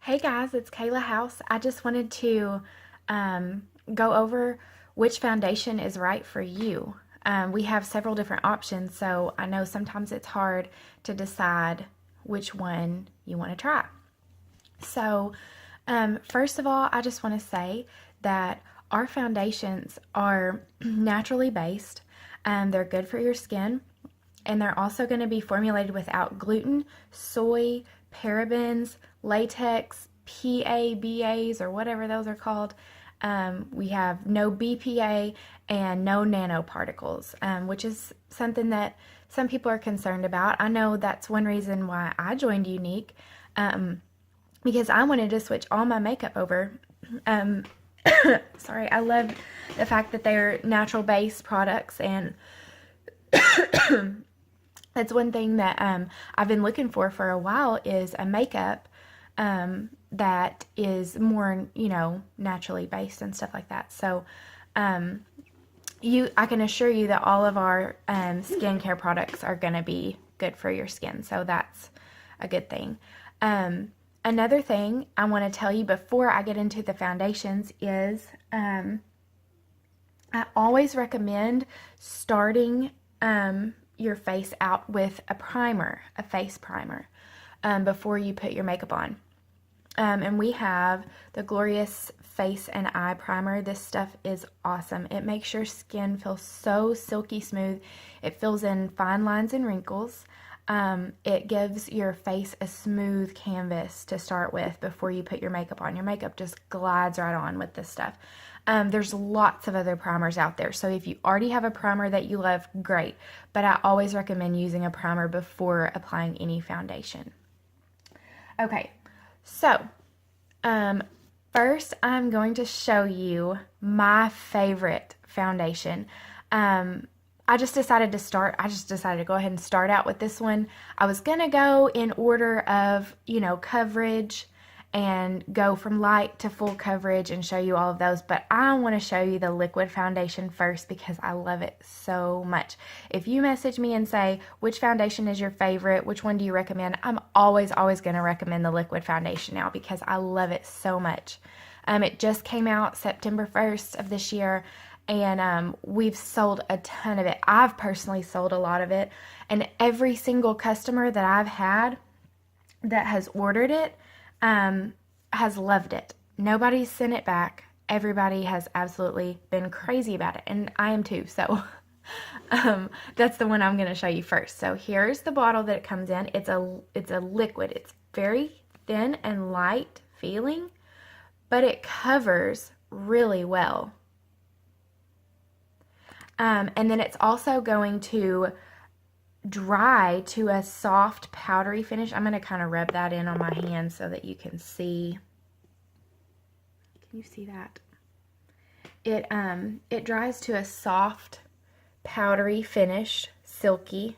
Hey guys, it's Kayla House. I just wanted to go over which foundation is right for you. We have several different options, so I know sometimes it's hard to decide which one you want to try. So, first of all, I just want to say that our foundations are naturally based. They're good for your skin, and they're also going to be formulated without gluten, soy, parabens, latex, PABAs, or whatever those are called. We have no BPA and no nanoparticles, which is something that some people are concerned about. I know that's one reason why I joined Younique, because I wanted to switch all my makeup over. Um, Sorry, I love the fact that they're natural based products, and that's one thing that I've been looking for a while is a makeup that is more, naturally based and stuff like that. So, I can assure you that all of our skincare products are going to be good for your skin. So that's a good thing. Another thing I want to tell you before I get into the foundations is I always recommend starting your face out with a primer, a face primer, before you put your makeup on. And we have the Glorious Face and Eye Primer. This stuff is awesome. It makes your skin feel so silky smooth. It fills in fine lines and wrinkles. It gives your face a smooth canvas to start with before you put your makeup on. Your makeup just glides right on with this stuff. There's lots of other primers out there. So if you already have a primer that you love, great. But I always recommend using a primer before applying any foundation. Okay, so first I'm going to show you my favorite foundation. I just decided to go ahead and start out with this one. I was going to go in order of, coverage and go from light to full coverage and show you all of those, but I want to show you the liquid foundation first because I love it so much. If you message me and say, which foundation is your favorite, which one do you recommend, I'm always going to recommend the liquid foundation now because I love it so much. It just came out September 1st of this year, and we've sold a ton of it. I've personally sold a lot of it, and every single customer that I've had that has ordered it has loved it. Nobody's sent it back. Everybody has absolutely been crazy about it, and I am too. So that's the one I'm going to show you first. So here's the bottle that it comes in. It's a liquid. It's very thin and light feeling, but it covers really well. And then it's also going to dry to a soft powdery finish. I'm going to kind of rub that in on my hand so that you can see. Can you see that? It dries to a soft powdery finish, silky.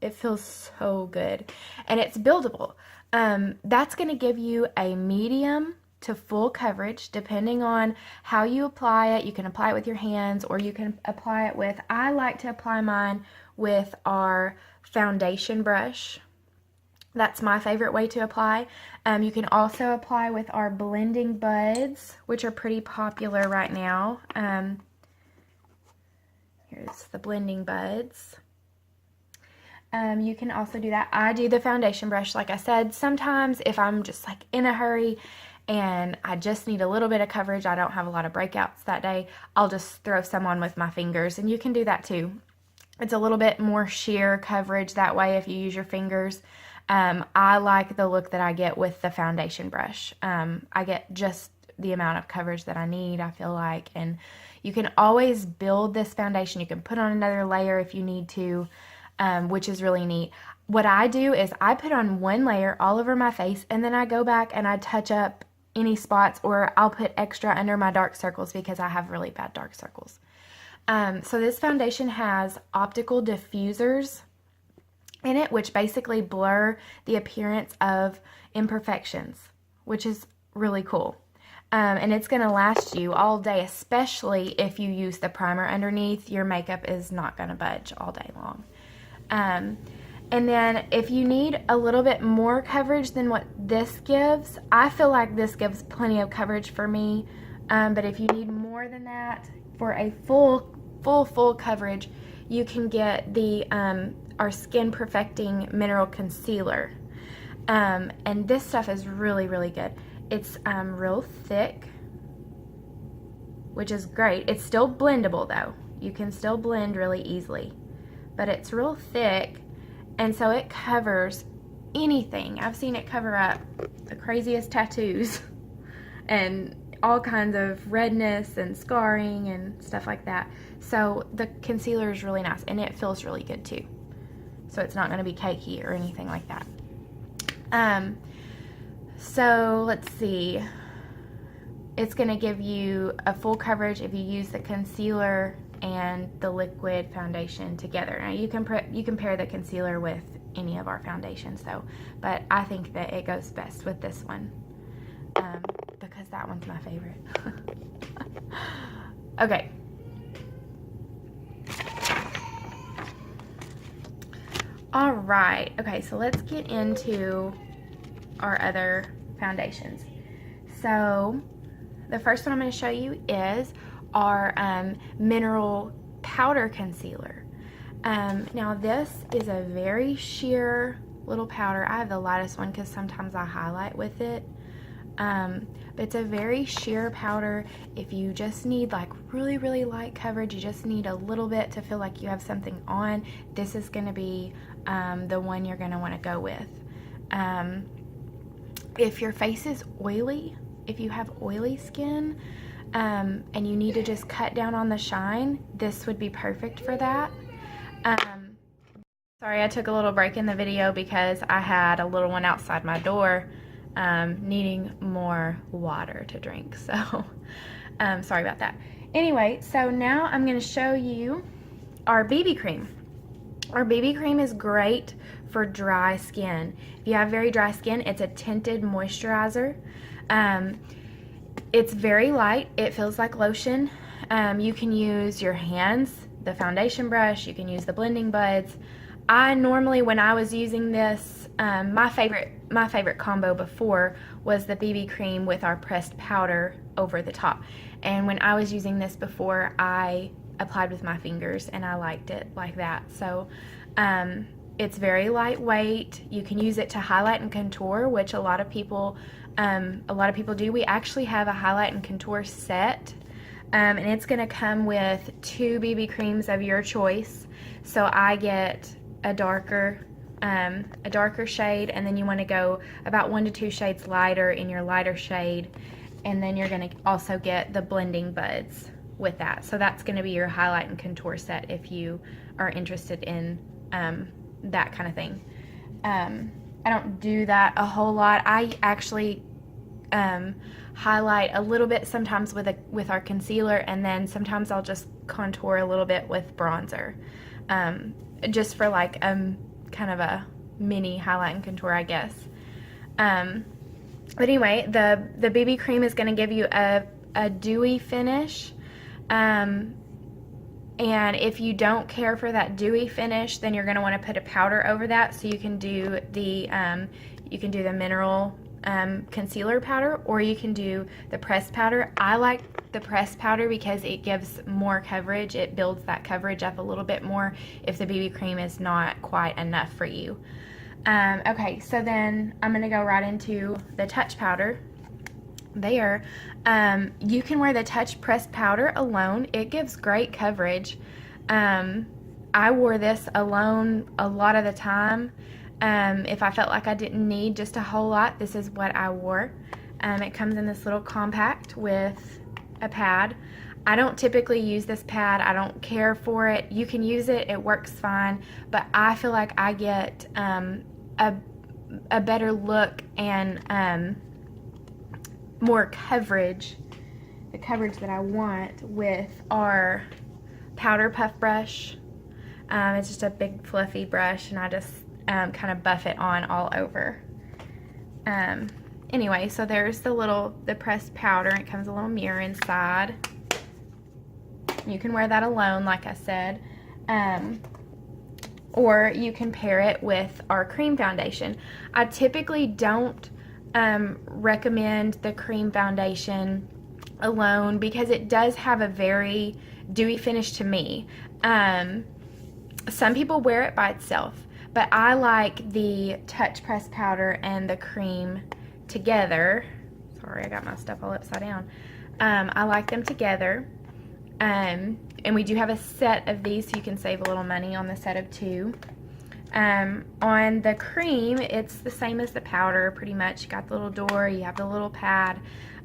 It feels so good, and it's buildable. That's going to give you a medium to full coverage depending on how you apply it. You can apply it with your hands, or you can apply it with, I like to apply mine with our foundation brush. That's my favorite way to apply. You can also apply with our blending buds, which are pretty popular right now. Here's the blending buds. You can also do that. I do the foundation brush, like I said. Sometimes if I'm just like in a hurry and I just need a little bit of coverage, I don't have a lot of breakouts that day, I'll just throw some on with my fingers, and you can do that too. It's a little bit more sheer coverage that way if you use your fingers. I like the look that I get with the foundation brush. I get just the amount of coverage that I need, I feel like, and you can always build this foundation. You can put on another layer if you need to, which is really neat. What I do is I put on one layer all over my face, and then I go back and I touch up any spots, or I'll put extra under my dark circles because I have really bad dark circles. So this foundation has optical diffusers in it, which basically blur the appearance of imperfections, which is really cool. And it's going to last you all day, especially if you use the primer underneath. Your makeup is not going to budge all day long. And then if you need a little bit more coverage than what this gives, I feel like this gives plenty of coverage for me. But if you need more than that for a full coverage, you can get the our Skin Perfecting Mineral Concealer. And this stuff is really, really good. It's real thick, which is great. It's still blendable though. You can still blend really easily, but it's real thick, and so it covers anything. I've seen it cover up the craziest tattoos and all kinds of redness and scarring and stuff like that. So the concealer is really nice, and it feels really good too. So it's not going to be cakey or anything like that. So let's see. It's going to give you a full coverage if you use the concealer and the liquid foundation together. Now you can pair the concealer with any of our foundations though, but I think that it goes best with this one because that one's my favorite. Okay. All right. Okay, so let's get into our other foundations. So the first one I'm going to show you is our mineral powder concealer. Now this is a very sheer little powder. I have the lightest one because sometimes I highlight with it. But it's a very sheer powder. If you just need like really, really light coverage, you just need a little bit to feel like you have something on, this is going to be the one you're going to want to go with. If your face is oily, if you have oily skin, and you need to just cut down on the shine, this would be perfect for that. Sorry, I took a little break in the video because I had a little one outside my door needing more water to drink. So sorry about that. Anyway, so now I'm going to show you our BB cream. Our BB cream is great for dry skin. If you have very dry skin, it's a tinted moisturizer. It's very light. It feels like lotion. You can use your hands, the foundation brush, you can use the blending buds. I normally, when I was using this, my favorite combo before was the BB cream with our pressed powder over the top. And when I was using this before, I applied with my fingers and I liked it like that. So it's very lightweight. You can use it to highlight and contour, which a lot of people do. We actually have a highlight and contour set, and it's going to come with 2 BB creams of your choice. So I get a darker shade, and then you want to go about 1 to 2 shades lighter in your lighter shade, and then you're going to also get the blending buds with that. So that's going to be your highlight and contour set if you are interested in that kind of thing. I don't do that a whole lot. I actually highlight a little bit sometimes with our concealer, and then sometimes I'll just contour a little bit with bronzer, just for like kind of a mini highlight and contour, I guess. But anyway, the BB cream is going to give you a dewy finish. And if you don't care for that dewy finish, then you're going to want to put a powder over that. So you can do the mineral concealer powder, or you can do the pressed powder. I like the pressed powder because it gives more coverage. It builds that coverage up a little bit more if the BB cream is not quite enough for you. Okay, so then I'm going to go right into the touch powder. There, you can wear the touch pressed powder alone. It gives great coverage. I wore this alone a lot of the time. If I felt like I didn't need just a whole lot, this is what I wore. It comes in this little compact with a pad. I don't typically use this pad. I don't care for it. You can use it. It works fine. But I feel like I get a better look and more coverage, the coverage that I want, with our powder puff brush. It's just a big fluffy brush, and I just kind of buff it on all over. Anyway, so there's the pressed powder. It comes a little mirror inside. You can wear that alone, like I said. or you can pair it with our cream foundation. I typically don't recommend the cream foundation alone because it does have a very dewy finish to me. Some people wear it by itself, but I like the touch press powder and the cream together. Sorry, I got my stuff all upside down. I like them together. And we do have a set of these, so you can save a little money on the set of 2. On the cream, it's the same as the powder, pretty much. You got the little door, you have the little pad.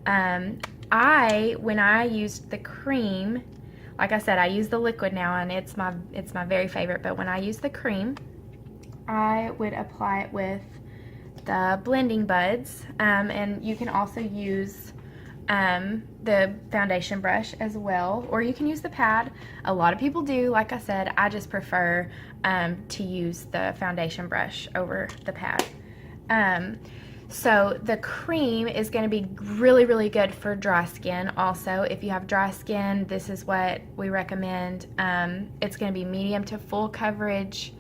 When I used the cream, like I said, I use the liquid now, and it's my very favorite, but when I use the cream, I would apply it with the blending buds, and you can also use the foundation brush as well, or you can use the pad. A lot of people do. Like I said, I just prefer to use the foundation brush over the pad. So the cream is going to be really, really good for dry skin. Also, if you have dry skin, this is what we recommend. It's going to be medium to full coverage,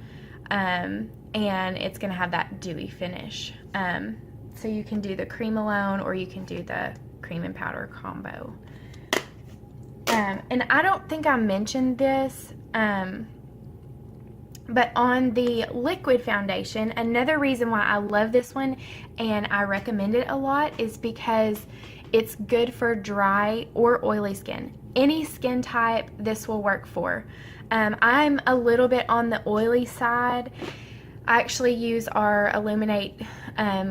and it's going to have that dewy finish. So you can do the cream alone, or you can do the cream and powder combo. And I don't think I mentioned this, but on the liquid foundation, another reason why I love this one and I recommend it a lot is because it's good for dry or oily skin. Any skin type this will work for. I'm a little bit on the oily side. I actually use our Illuminate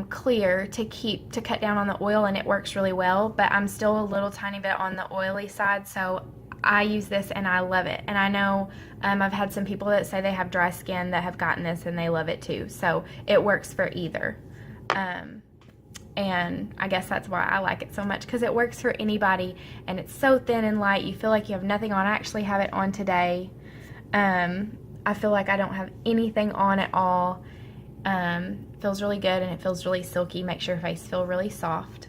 Clear to cut down on the oil, and it works really well, but I'm still a little tiny bit on the oily side, so I use this and I love it. And I know I've had some people that say they have dry skin that have gotten this and they love it too, so it works for either. And I guess that's why I like it so much, because it works for anybody, and it's so thin and light, you feel like you have nothing on. I actually have it on today. I feel like I don't have anything on at all. Feels really good, and it feels really silky, makes your face feel really soft.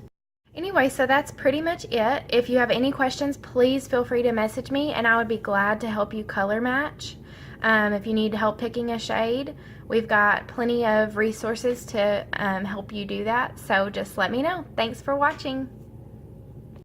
Anyway, so that's pretty much it. If you have any questions, please feel free to message me, and I would be glad to help you color match. If you need help picking a shade, we've got plenty of resources to help you do that, so just let me know. Thanks for watching.